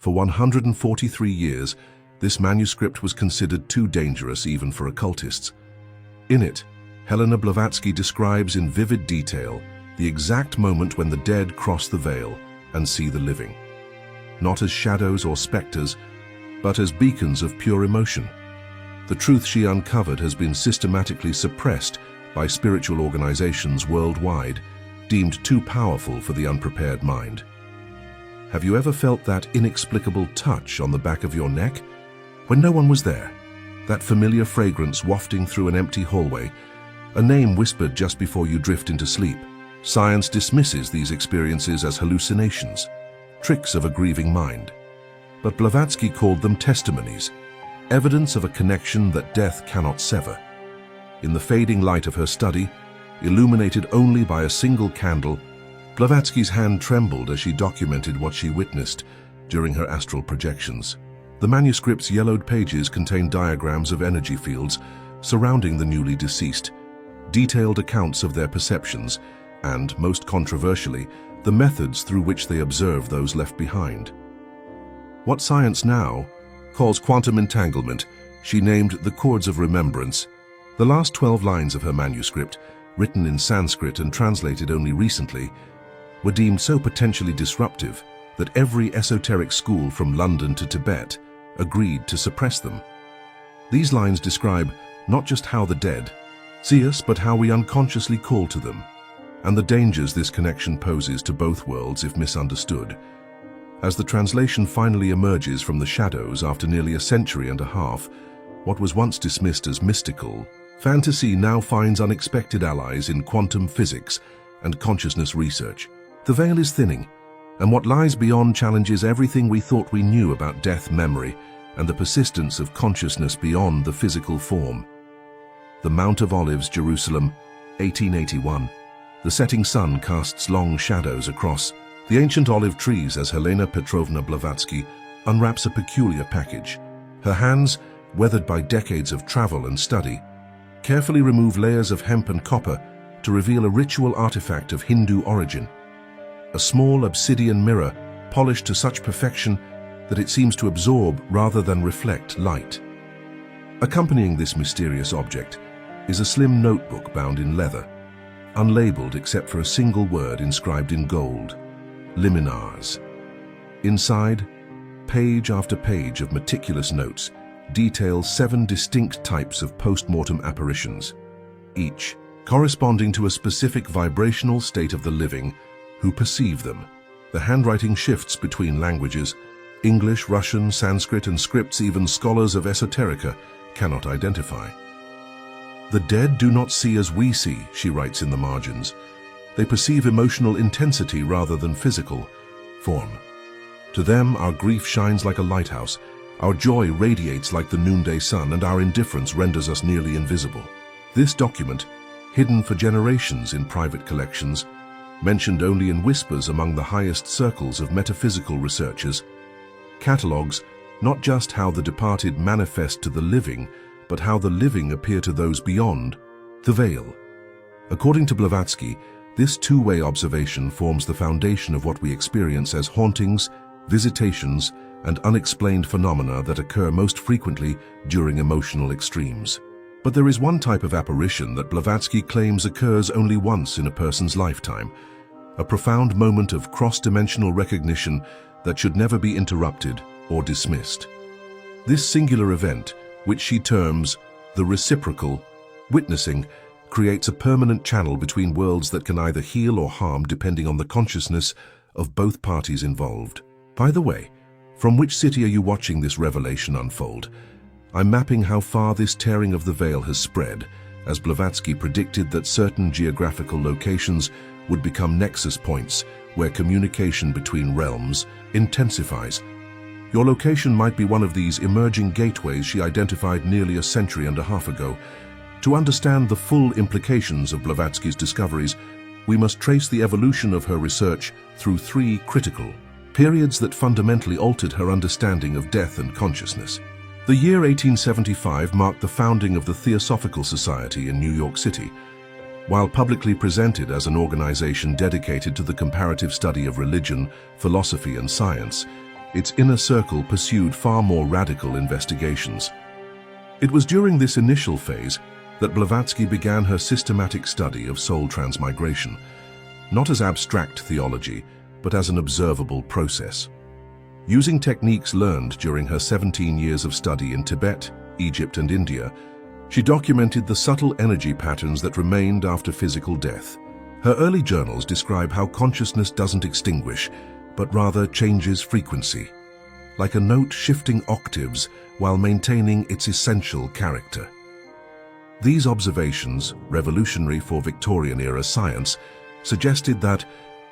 For 143 years, this manuscript was considered too dangerous even for occultists. In it, Helena Blavatsky describes in vivid detail the exact moment when the dead cross the veil and see the living, not as shadows or specters, but as beacons of pure emotion. The truth she uncovered has been systematically suppressed by spiritual organizations worldwide, deemed too powerful for the unprepared mind. Have you ever felt that inexplicable touch on the back of your neck when no one was there? That familiar fragrance wafting through an empty hallway, a name whispered just before you drift into sleep. Science dismisses these experiences as hallucinations, tricks of a grieving mind. But Blavatsky called them testimonies, evidence of a connection that death cannot sever. In the fading light of her study, illuminated only by a single candle, Blavatsky's hand trembled as she documented what she witnessed during her astral projections. The manuscript's yellowed pages contain diagrams of energy fields surrounding the newly deceased, detailed accounts of their perceptions, and, most controversially, the methods through which they observe those left behind. What science now calls quantum entanglement, she named the chords of remembrance. The last 12 lines of her manuscript, written in Sanskrit and translated only recently, were deemed so potentially disruptive that every esoteric school from London to Tibet agreed to suppress them. These lines describe not just how the dead see us, but how we unconsciously call to them, and the dangers this connection poses to both worlds if misunderstood. As the translation finally emerges from the shadows after nearly a century and a half, what was once dismissed as mystical fantasy now finds unexpected allies in quantum physics and consciousness research. The veil is thinning, and what lies beyond challenges everything we thought we knew about death, memory, and the persistence of consciousness beyond the physical form. The Mount of Olives, Jerusalem, 1881. The setting sun casts long shadows across the ancient olive trees as Helena Petrovna Blavatsky unwraps a peculiar package. Her hands, weathered by decades of travel and study, carefully remove layers of hemp and copper to reveal a ritual artifact of Hindu origin. A small obsidian mirror polished to such perfection that it seems to absorb rather than reflect light. Accompanying this mysterious object is a slim notebook bound in leather, unlabeled except for a single word inscribed in gold: liminars. Inside, page after page of meticulous notes detail 7 distinct types of post-mortem apparitions, each corresponding to a specific vibrational state of the living who perceive them. The handwriting shifts between languages: English, Russian, Sanskrit, and scripts even scholars of Esoterica cannot identify. The dead do not see as we see, she writes in the margins. They perceive emotional intensity rather than physical form. To them, our grief shines like a lighthouse, our joy radiates like the noonday sun, and our indifference renders us nearly invisible. This document, hidden for generations in private collections, mentioned only in whispers among the highest circles of metaphysical researchers, catalogues not just how the departed manifest to the living, but how the living appear to those beyond the veil. According to Blavatsky, this two-way observation forms the foundation of what we experience as hauntings, visitations, and unexplained phenomena that occur most frequently during emotional extremes. But there is one type of apparition that Blavatsky claims occurs only once in a person's lifetime, a profound moment of cross-dimensional recognition that should never be interrupted or dismissed. This singular event, which she terms the reciprocal witnessing, creates a permanent channel between worlds that can either heal or harm depending on the consciousness of both parties involved. By the way, from which city are you watching this revelation unfold? I'm mapping how far this tearing of the veil has spread, as Blavatsky predicted that certain geographical locations would become nexus points where communication between realms intensifies. Your location might be one of these emerging gateways she identified nearly a century and a half ago. To understand the full implications of Blavatsky's discoveries, we must trace the evolution of her research through 3 critical periods that fundamentally altered her understanding of death and consciousness. The year 1875 marked the founding of the Theosophical Society in New York City. While publicly presented as an organization dedicated to the comparative study of religion, philosophy, and science, its inner circle pursued far more radical investigations. It was during this initial phase that Blavatsky began her systematic study of soul transmigration, not as abstract theology, but as an observable process. Using techniques learned during her 17 years of study in Tibet, Egypt, and India, she documented the subtle energy patterns that remained after physical death. Her early journals describe how consciousness doesn't extinguish, but rather changes frequency, like a note shifting octaves while maintaining its essential character. These observations, revolutionary for Victorian-era science, suggested that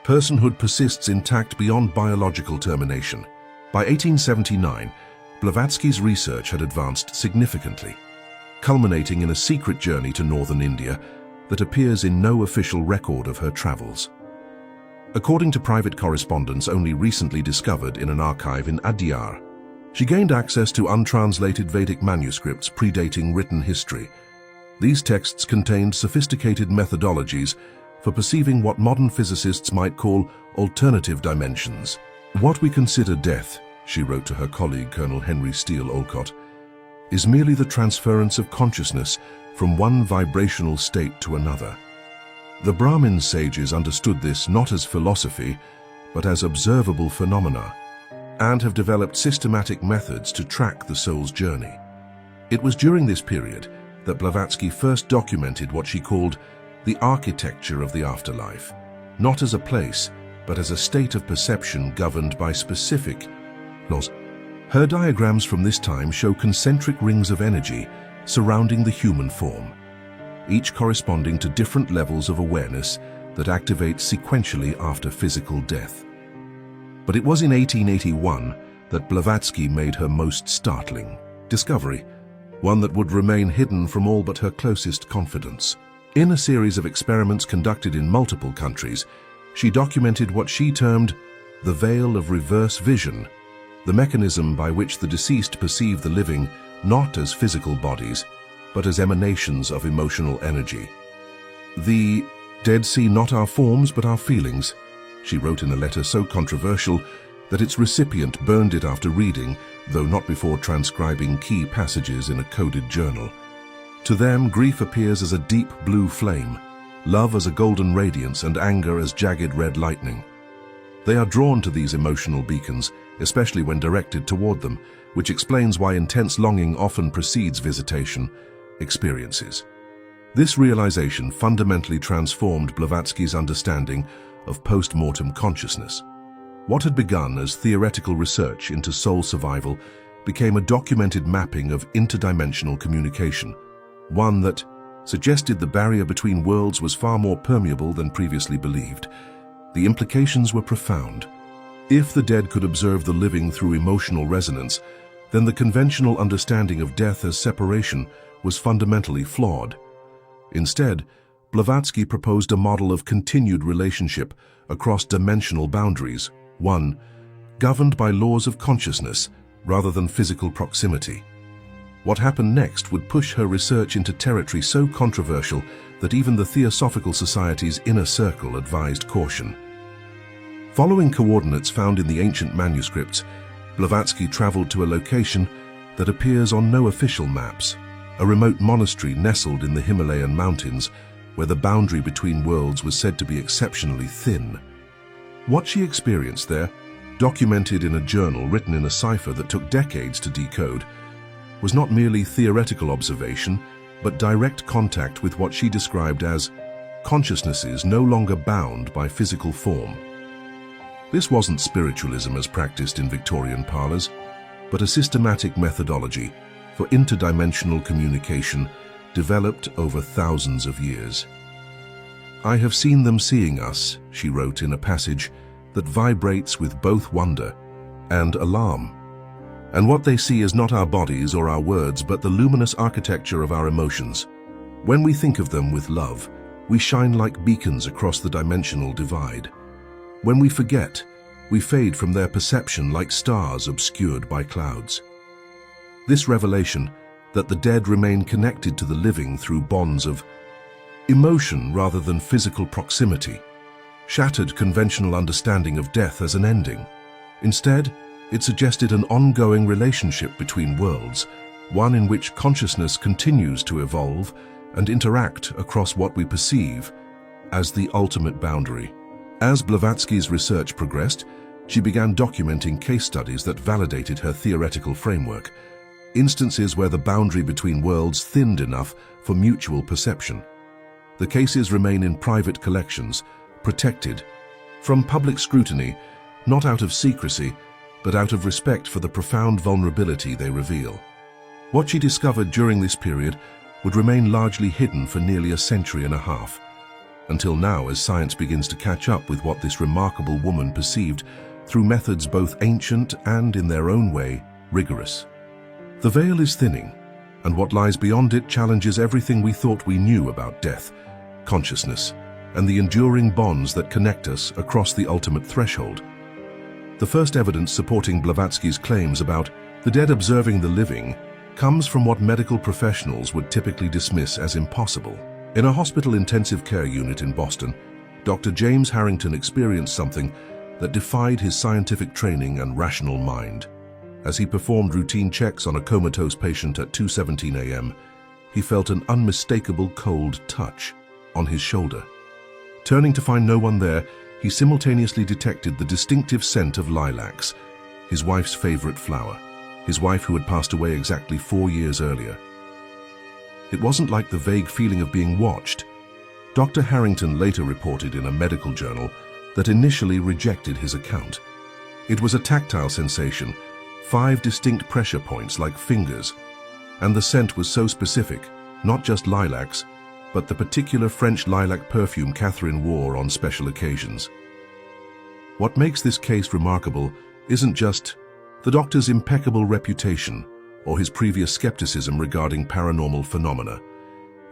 personhood persists intact beyond biological termination. By 1879, Blavatsky's research had advanced significantly, culminating in a secret journey to northern India that appears in no official record of her travels. According to private correspondence only recently discovered in an archive in Adyar, she gained access to untranslated Vedic manuscripts predating written history. These texts contained sophisticated methodologies for perceiving what modern physicists might call alternative dimensions. What we consider death, she wrote to her colleague Colonel Henry Steele Olcott, is merely the transference of consciousness from one vibrational state to another. The Brahmin sages understood this not as philosophy, but as observable phenomena, and have developed systematic methods to track the soul's journey. It was during this period that Blavatsky first documented what she called the architecture of the afterlife, not as a place, but as a state of perception governed by specific laws. Her diagrams from this time show concentric rings of energy surrounding the human form, each corresponding to different levels of awareness that activate sequentially after physical death. But it was in 1881 that Blavatsky made her most startling discovery, one that would remain hidden from all but her closest confidants. In a series of experiments conducted in multiple countries, she documented what she termed the veil of reverse vision, the mechanism by which the deceased perceive the living not as physical bodies, but as emanations of emotional energy. "The dead see not our forms but our feelings," she wrote in a letter so controversial that its recipient burned it after reading, though not before transcribing key passages in a coded journal. To them, grief appears as a deep blue flame, love as a golden radiance, and anger as jagged red lightning. They are drawn to these emotional beacons, especially when directed toward them, which explains why intense longing often precedes visitation experiences. This realization fundamentally transformed Blavatsky's understanding of post-mortem consciousness. What had begun as theoretical research into soul survival became a documented mapping of interdimensional communication, one that suggested the barrier between worlds was far more permeable than previously believed. The implications were profound. If the dead could observe the living through emotional resonance, then the conventional understanding of death as separation was fundamentally flawed. Instead, Blavatsky proposed a model of continued relationship across dimensional boundaries, one governed by laws of consciousness rather than physical proximity. What happened next would push her research into territory so controversial that even the Theosophical Society's inner circle advised caution. Following coordinates found in the ancient manuscripts, Blavatsky traveled to a location that appears on no official maps, a remote monastery nestled in the Himalayan mountains where the boundary between worlds was said to be exceptionally thin. What she experienced there, documented in a journal written in a cipher that took decades to decode, was not merely theoretical observation, but direct contact with what she described as consciousnesses no longer bound by physical form. This wasn't spiritualism as practiced in Victorian parlors, but a systematic methodology for interdimensional communication developed over thousands of years. "I have seen them seeing us," she wrote in a passage that vibrates with both wonder and alarm. "And what they see is not our bodies or our words, but the luminous architecture of our emotions. When we think of them with love, we shine like beacons across the dimensional divide. When we forget, we fade from their perception like stars obscured by clouds." This revelation, that the dead remain connected to the living through bonds of emotion rather than physical proximity, shattered conventional understanding of death as an ending. Instead, It suggested an ongoing relationship between worlds, one in which consciousness continues to evolve and interact across what we perceive as the ultimate boundary. As Blavatsky's research progressed, she began documenting case studies that validated her theoretical framework, instances where the boundary between worlds thinned enough for mutual perception. The cases remain in private collections, protected from public scrutiny, not out of secrecy, but out of respect for the profound vulnerability they reveal. What she discovered during this period would remain largely hidden for nearly a century and a half, until now as science begins to catch up with what this remarkable woman perceived through methods both ancient and, in their own way, rigorous. The veil is thinning, and what lies beyond it challenges everything we thought we knew about death, consciousness, and the enduring bonds that connect us across the ultimate threshold. The first evidence supporting Blavatsky's claims about the dead observing the living comes from what medical professionals would typically dismiss as impossible. In a hospital intensive care unit in Boston, Dr. James Harrington experienced something that defied his scientific training and rational mind. As he performed routine checks on a comatose patient at 2:17 a.m., he felt an unmistakable cold touch on his shoulder. Turning to find no one there, he simultaneously detected the distinctive scent of lilacs, his wife's favorite flower, his wife who had passed away exactly 4 years earlier. It wasn't like the vague feeling of being watched. Dr. Harrington later reported in a medical journal that initially rejected his account. It was a tactile sensation, 5 distinct pressure points like fingers, and the scent was so specific, not just lilacs, but the particular French lilac perfume Catherine wore on special occasions. What makes this case remarkable isn't just the doctor's impeccable reputation or his previous skepticism regarding paranormal phenomena.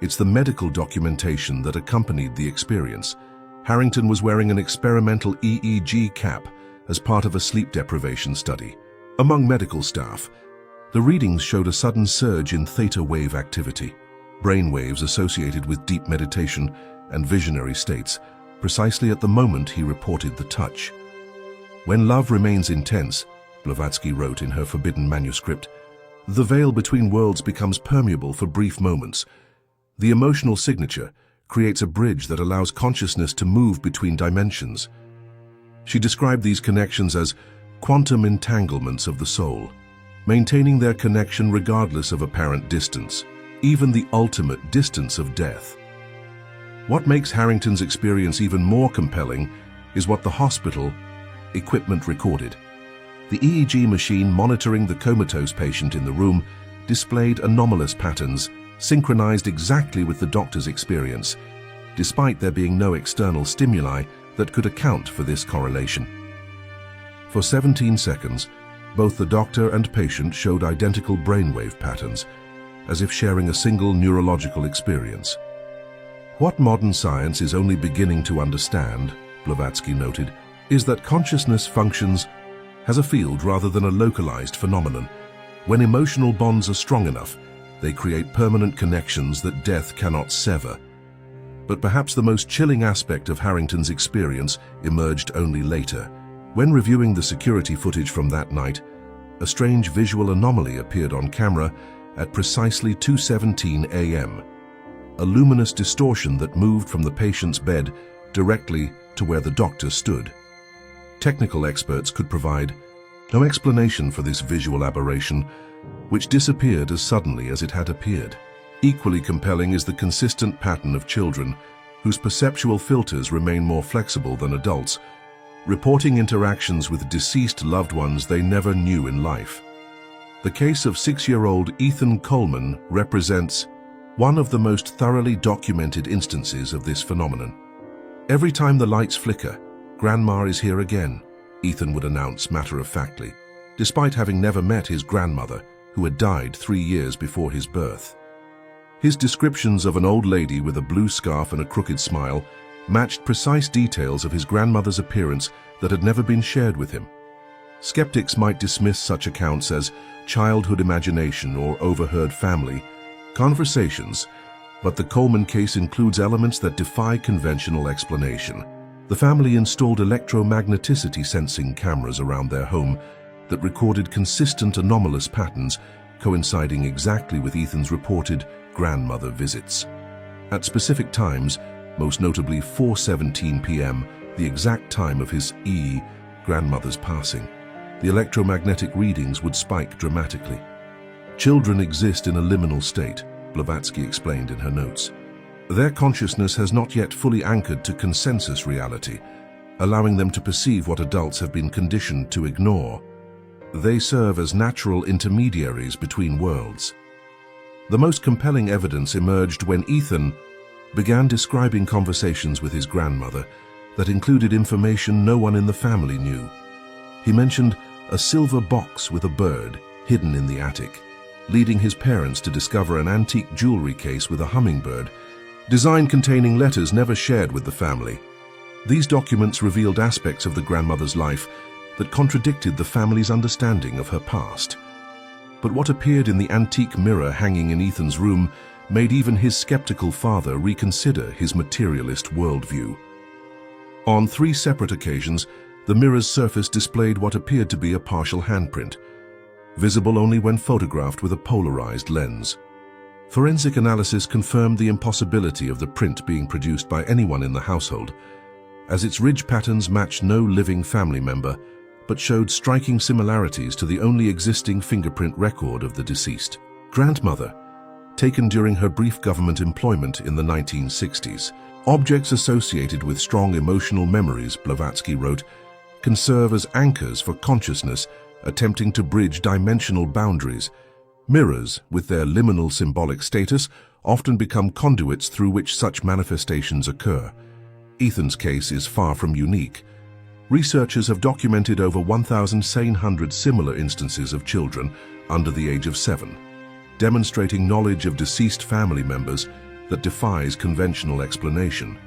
It's the medical documentation that accompanied the experience. Harrington was wearing an experimental EEG cap as part of a sleep deprivation study. Among medical staff, the readings showed a sudden surge in theta wave activity, brain waves associated with deep meditation and visionary states, precisely at the moment he reported the touch. When love remains intense, Blavatsky wrote in her forbidden manuscript, the veil between worlds becomes permeable for brief moments. The emotional signature creates a bridge that allows consciousness to move between dimensions. She described these connections as quantum entanglements of the soul, maintaining their connection regardless of apparent distance, even the ultimate distance of death. What makes Harrington's experience even more compelling is what the hospital equipment recorded. The EEG machine monitoring the comatose patient in the room displayed anomalous patterns, synchronized exactly with the doctor's experience, despite there being no external stimuli that could account for this correlation. For 17 seconds, both the doctor and patient showed identical brainwave patterns, as if sharing a single neurological experience. What modern science is only beginning to understand, Blavatsky noted, is that consciousness functions as a field rather than a localized phenomenon. When emotional bonds are strong enough, they create permanent connections that death cannot sever. But perhaps the most chilling aspect of Harrington's experience emerged only later. When reviewing the security footage from that night, a strange visual anomaly appeared on camera at precisely 2:17 a.m. A luminous distortion that moved from the patient's bed directly to where the doctor stood. Technical experts could provide no explanation for this visual aberration, which disappeared as suddenly as it had appeared. Equally compelling is the consistent pattern of children, whose perceptual filters remain more flexible than adults, reporting interactions with deceased loved ones they never knew in life. The case of 6-year-old Ethan Coleman represents one of the most thoroughly documented instances of this phenomenon. Every time the lights flicker, "Grandma is here again," Ethan would announce matter-of-factly, despite having never met his grandmother, who had died 3 years before his birth. His descriptions of an old lady with a blue scarf and a crooked smile matched precise details of his grandmother's appearance that had never been shared with him. Skeptics might dismiss such accounts as childhood imagination or overheard family conversations, but the Coleman case includes elements that defy conventional explanation. The family installed electromagneticity sensing cameras around their home, that recorded consistent anomalous patterns coinciding exactly with Ethan's reported grandmother visits. At specific times, most notably 4:17 p.m., the exact time of his grandmother's passing, the electromagnetic readings would spike dramatically. Children exist in a liminal state, Blavatsky explained in her notes. Their consciousness has not yet fully anchored to consensus reality, allowing them to perceive what adults have been conditioned to ignore. They serve as natural intermediaries between worlds. The most compelling evidence emerged when Ethan began describing conversations with his grandmother that included information no one in the family knew. He mentioned a silver box with a bird hidden in the attic, leading his parents to discover an antique jewelry case with a hummingbird, design containing letters never shared with the family. These documents revealed aspects of the grandmother's life that contradicted the family's understanding of her past. But what appeared in the antique mirror hanging in Ethan's room made even his skeptical father reconsider his materialist worldview. On 3 separate occasions, the mirror's surface displayed what appeared to be a partial handprint, visible only when photographed with a polarized lens. Forensic analysis confirmed the impossibility of the print being produced by anyone in the household, as its ridge patterns matched no living family member, but showed striking similarities to the only existing fingerprint record of the deceased grandmother, taken during her brief government employment in the 1960s. Objects associated with strong emotional memories, Blavatsky wrote, can serve as anchors for consciousness attempting to bridge dimensional boundaries. Mirrors, with their liminal symbolic status, often become conduits through which such manifestations occur. Ethan's case is far from unique. Researchers have documented over 1,700 similar instances of children under the age of 7, demonstrating knowledge of deceased family members that defies conventional explanation.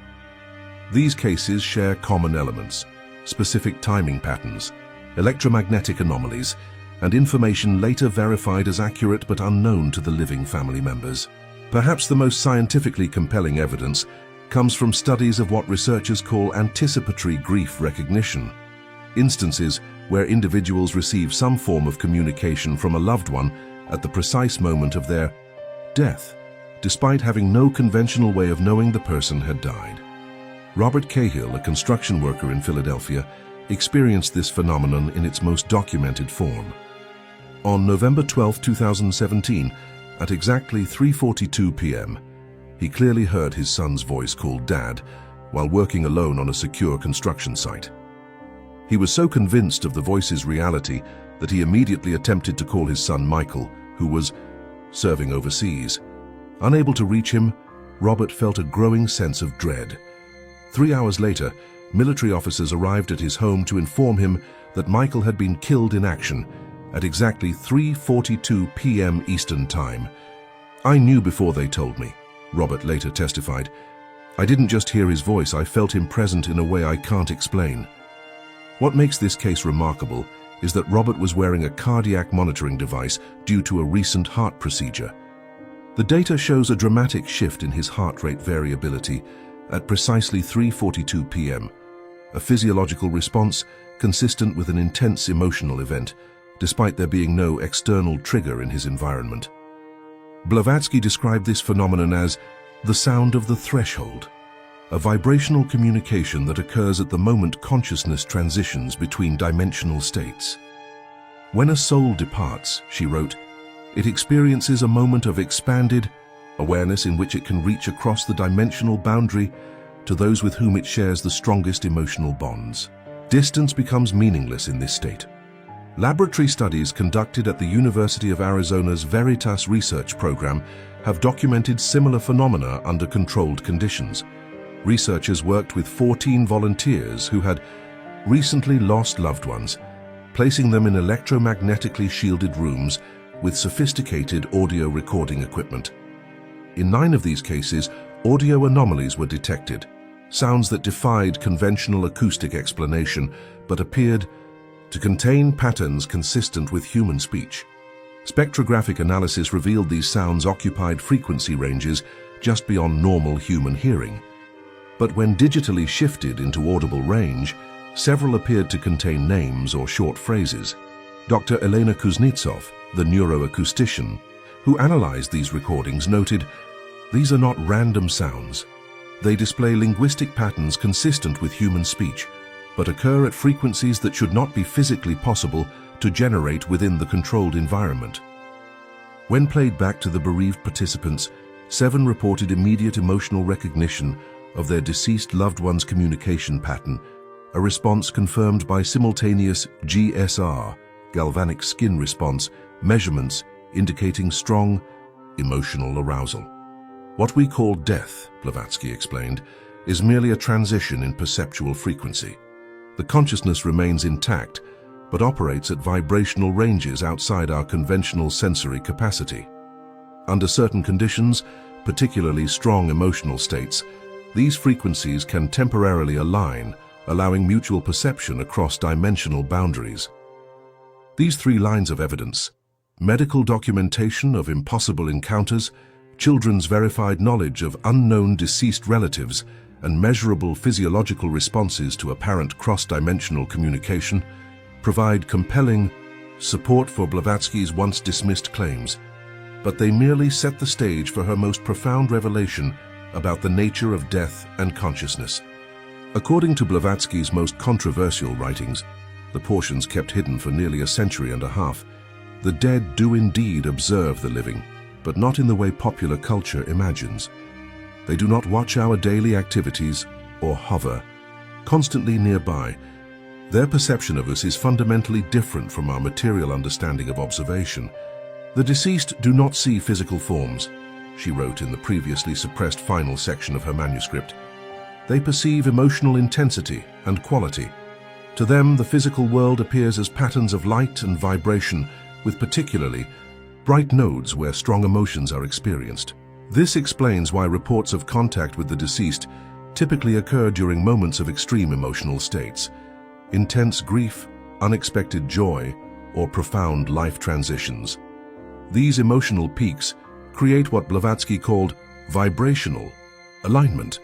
These cases share common elements, specific timing patterns, electromagnetic anomalies, and information later verified as accurate but unknown to the living family members. Perhaps the most scientifically compelling evidence comes from studies of what researchers call anticipatory grief recognition, instances where individuals receive some form of communication from a loved one at the precise moment of their death, despite having no conventional way of knowing the person had died. Robert Cahill, a construction worker in Philadelphia, experienced this phenomenon in its most documented form. On November 12, 2017, at exactly 3:42 p.m., he clearly heard his son's voice called Dad while working alone on a secure construction site. He was so convinced of the voice's reality that he immediately attempted to call his son Michael, who was serving overseas. Unable to reach him, Robert felt a growing sense of dread. 3 hours later, military officers arrived at his home to inform him that Michael had been killed in action at exactly 3:42 p.m. Eastern Time. "I knew before they told me," Robert later testified. "I didn't just hear his voice, I felt him present in a way I can't explain." What makes this case remarkable is that Robert was wearing a cardiac monitoring device due to a recent heart procedure. The data shows a dramatic shift in his heart rate variability at precisely 3:42 p.m., a physiological response consistent with an intense emotional event, despite there being no external trigger in his environment. Blavatsky described this phenomenon as the sound of the threshold, a vibrational communication that occurs at the moment consciousness transitions between dimensional states. "When a soul departs," she wrote, "it experiences a moment of expanded awareness in which it can reach across the dimensional boundary to those with whom it shares the strongest emotional bonds. Distance becomes meaningless in this state." Laboratory studies conducted at the University of Arizona's Veritas research program have documented similar phenomena under controlled conditions. Researchers worked with 14 volunteers who had recently lost loved ones, placing them in electromagnetically shielded rooms with sophisticated audio recording equipment. In 9 of these cases, audio anomalies were detected, sounds that defied conventional acoustic explanation but appeared to contain patterns consistent with human speech. Spectrographic analysis revealed these sounds occupied frequency ranges just beyond normal human hearing. But when digitally shifted into audible range, several appeared to contain names or short phrases. Dr. Elena Kuznetsov, the neuroacoustician, who analyzed these recordings, noted, "These are not random sounds. They display linguistic patterns consistent with human speech, but occur at frequencies that should not be physically possible to generate within the controlled environment." When played back to the bereaved participants, 7 reported immediate emotional recognition of their deceased loved one's communication pattern, a response confirmed by simultaneous GSR, galvanic skin response, measurements indicating strong emotional arousal. "What we call death," Blavatsky explained, "is merely a transition in perceptual frequency. The consciousness remains intact, but operates at vibrational ranges outside our conventional sensory capacity. Under certain conditions, particularly strong emotional states, these frequencies can temporarily align, allowing mutual perception across dimensional boundaries." These 3 lines of evidence, medical documentation of impossible encounters, children's verified knowledge of unknown deceased relatives, and measurable physiological responses to apparent cross-dimensional communication, provide compelling support for Blavatsky's once dismissed claims, but they merely set the stage for her most profound revelation about the nature of death and consciousness. According to Blavatsky's most controversial writings, the portions kept hidden for nearly a century and a half, the dead do indeed observe the living, but not in the way popular culture imagines. They do not watch our daily activities or hover constantly nearby. Their perception of us is fundamentally different from our material understanding of observation. "The deceased do not see physical forms," she wrote in the previously suppressed final section of her manuscript. "They perceive emotional intensity and quality. To them, the physical world appears as patterns of light and vibration, with particularly bright nodes where strong emotions are experienced." This explains why reports of contact with the deceased typically occur during moments of extreme emotional states, intense grief, unexpected joy, or profound life transitions. These emotional peaks create what Blavatsky called vibrational alignment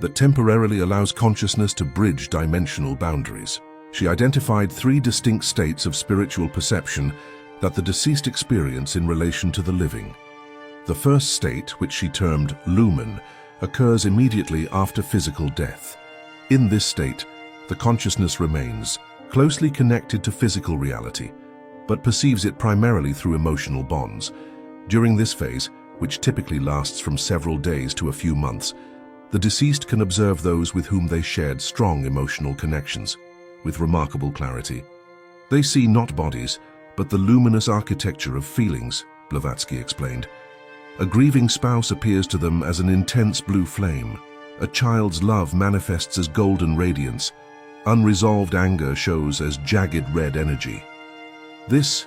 that temporarily allows consciousness to bridge dimensional boundaries. She identified 3 distinct states of spiritual perception that the deceased experience in relation to the living. The first state, which she termed lumen, occurs immediately after physical death. In this state, the consciousness remains closely connected to physical reality, but perceives it primarily through emotional bonds. During this phase, which typically lasts from several days to a few months, the deceased can observe those with whom they shared strong emotional connections, with remarkable clarity. They see not bodies, but the luminous architecture of feelings, Blavatsky explained. A grieving spouse appears to them as an intense blue flame. A child's love manifests as golden radiance. Unresolved anger shows as jagged red energy. This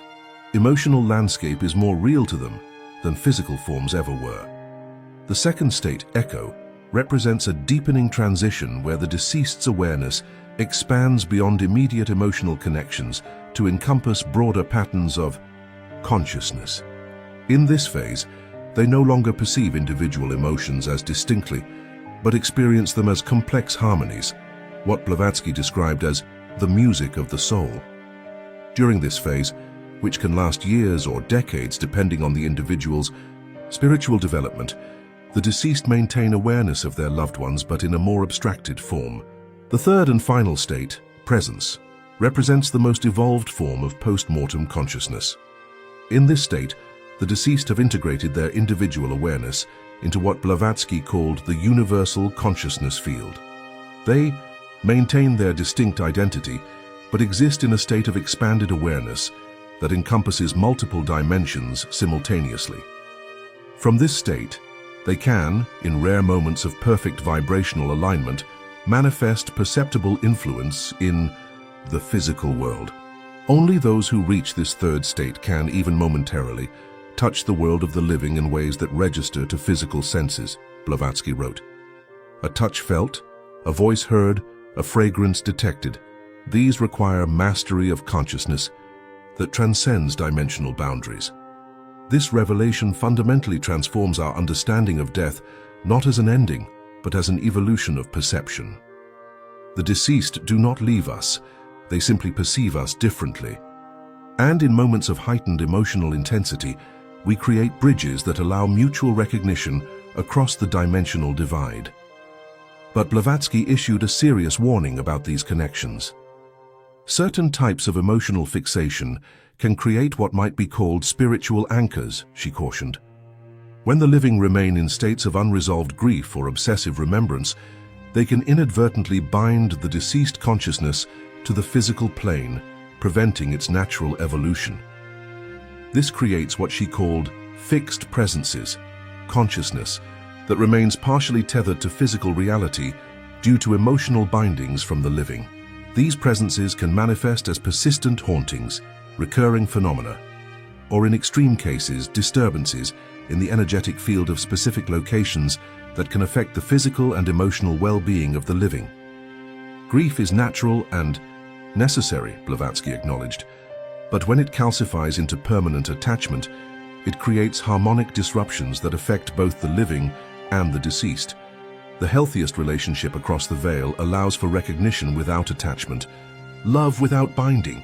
emotional landscape is more real to them than physical forms ever were. The second state, echo, represents a deepening transition where the deceased's awareness expands beyond immediate emotional connections to encompass broader patterns of consciousness. In this phase, they no longer perceive individual emotions as distinctly, but experience them as complex harmonies, what Blavatsky described as the music of the soul. During this phase, which can last years or decades depending on the individual's spiritual development, the deceased maintain awareness of their loved ones but in a more abstracted form. The third and final state, presence, represents the most evolved form of post-mortem consciousness. In this state, the deceased have integrated their individual awareness into what Blavatsky called the universal consciousness field. They maintain their distinct identity, but exist in a state of expanded awareness that encompasses multiple dimensions simultaneously. From this state, they can, in rare moments of perfect vibrational alignment, manifest perceptible influence in the physical world. Only those who reach this third state can, even momentarily, touch the world of the living in ways that register to physical senses, Blavatsky wrote. A touch felt, a voice heard, a fragrance detected. These require mastery of consciousness that transcends dimensional boundaries. This revelation fundamentally transforms our understanding of death not as an ending, but as an evolution of perception. The deceased do not leave us, they simply perceive us differently. And in moments of heightened emotional intensity, we create bridges that allow mutual recognition across the dimensional divide. But Blavatsky issued a serious warning about these connections. Certain types of emotional fixation can create what might be called spiritual anchors, she cautioned. When the living remain in states of unresolved grief or obsessive remembrance, they can inadvertently bind the deceased consciousness to the physical plane, preventing its natural evolution. This creates what she called fixed presences, consciousness, that remains partially tethered to physical reality due to emotional bindings from the living. These presences can manifest as persistent hauntings, recurring phenomena, or in extreme cases, disturbances in the energetic field of specific locations that can affect the physical and emotional well-being of the living. Grief is natural and necessary, Blavatsky acknowledged, but when it calcifies into permanent attachment, it creates harmonic disruptions that affect both the living and the deceased. The healthiest relationship across the veil allows for recognition without attachment, love without binding.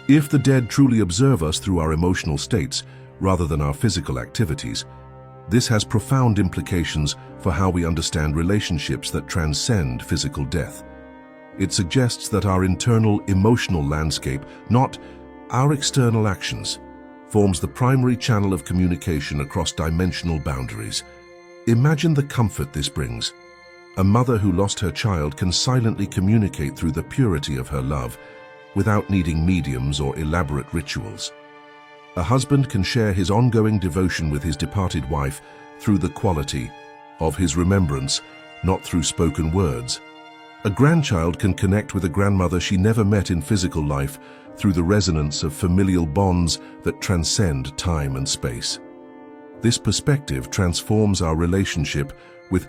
If the dead truly observe us through our emotional states rather than our physical activities, this has profound implications for how we understand relationships that transcend physical death. It suggests that our internal emotional landscape, not our external actions, forms the primary channel of communication across dimensional boundaries. Imagine the comfort this brings. A mother who lost her child can silently communicate through the purity of her love without needing mediums or elaborate rituals. A husband can share his ongoing devotion with his departed wife through the quality of his remembrance, not through spoken words. A grandchild can connect with a grandmother she never met in physical life through the resonance of familial bonds that transcend time and space. This perspective transforms our relationship with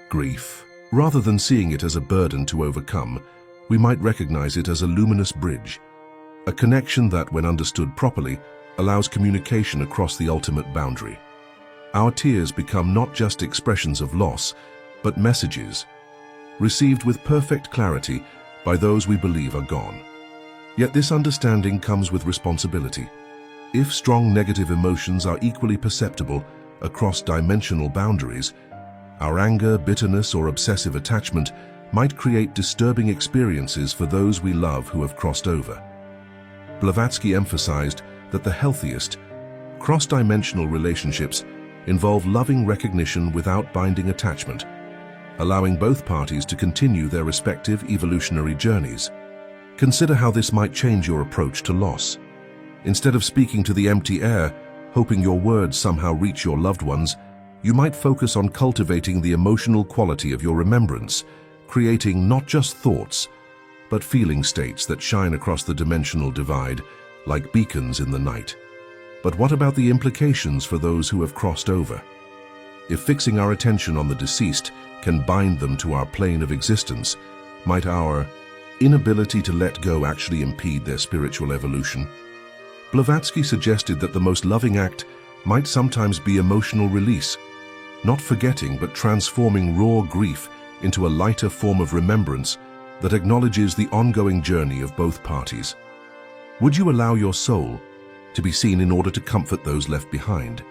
grief. Rather than seeing it as a burden to overcome, we might recognize it as a luminous bridge, a connection that, when understood properly, allows communication across the ultimate boundary. Our tears become not just expressions of loss, but messages, received with perfect clarity by those we believe are gone. Yet this understanding comes with responsibility. If strong negative emotions are equally perceptible across dimensional boundaries, our anger, bitterness, or obsessive attachment might create disturbing experiences for those we love who have crossed over. Blavatsky emphasized that the healthiest, cross-dimensional relationships involve loving recognition without binding attachment, allowing both parties to continue their respective evolutionary journeys. Consider how this might change your approach to loss. Instead of speaking to the empty air, hoping your words somehow reach your loved ones, you might focus on cultivating the emotional quality of your remembrance, creating not just thoughts, but feeling states that shine across the dimensional divide like beacons in the night. But what about the implications for those who have crossed over? If fixing our attention on the deceased can bind them to our plane of existence, might our inability to let go actually impede their spiritual evolution? Blavatsky suggested that the most loving act might sometimes be emotional release, not forgetting but transforming raw grief into a lighter form of remembrance that acknowledges the ongoing journey of both parties. Would you allow your soul to be seen in order to comfort those left behind?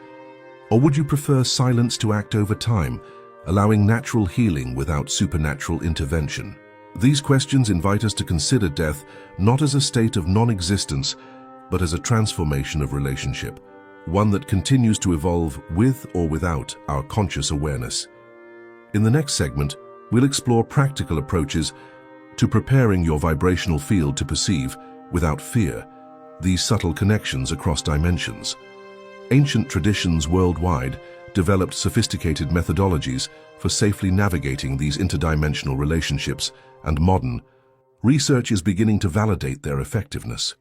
Or would you prefer silence to act over time, allowing natural healing without supernatural intervention? These questions invite us to consider death not as a state of non-existence, but as a transformation of relationship, one that continues to evolve with or without our conscious awareness. In the next segment, we'll explore practical approaches to preparing your vibrational field to perceive, without fear, these subtle connections across dimensions. Ancient traditions worldwide developed sophisticated methodologies for safely navigating these interdimensional relationships, and modern research is beginning to validate their effectiveness.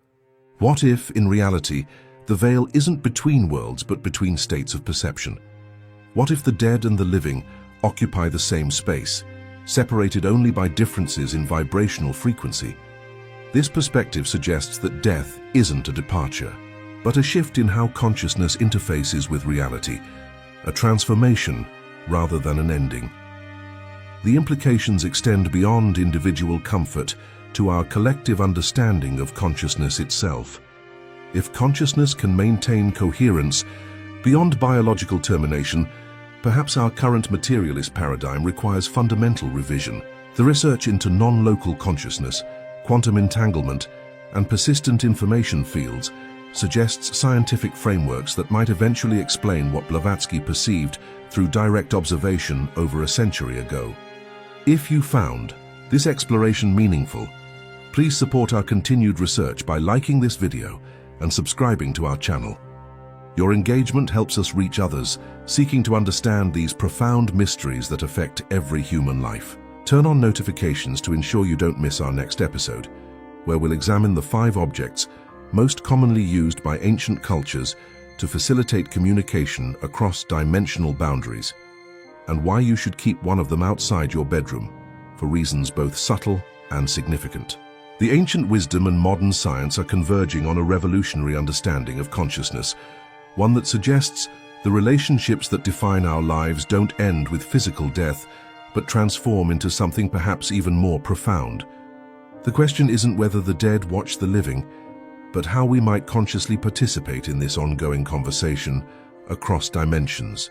What if, in reality, the veil isn't between worlds but between states of perception? What if the dead and the living occupy the same space, separated only by differences in vibrational frequency? This perspective suggests that death isn't a departure, but a shift in how consciousness interfaces with reality, a transformation rather than an ending. The implications extend beyond individual comfort to our collective understanding of consciousness itself. If consciousness can maintain coherence beyond biological termination, perhaps our current materialist paradigm requires fundamental revision. The research into non-local consciousness, quantum entanglement, and persistent information fields suggests scientific frameworks that might eventually explain what Blavatsky perceived through direct observation over a century ago. If you found this exploration meaningful, please support our continued research by liking this video and subscribing to our channel. Your engagement helps us reach others seeking to understand these profound mysteries that affect every human life. Turn on notifications to ensure you don't miss our next episode, where we'll examine the 5 objects most commonly used by ancient cultures to facilitate communication across dimensional boundaries, and why you should keep one of them outside your bedroom, for reasons both subtle and significant. The ancient wisdom and modern science are converging on a revolutionary understanding of consciousness, one that suggests the relationships that define our lives don't end with physical death, but transform into something perhaps even more profound. The question isn't whether the dead watch the living, but how we might consciously participate in this ongoing conversation across dimensions.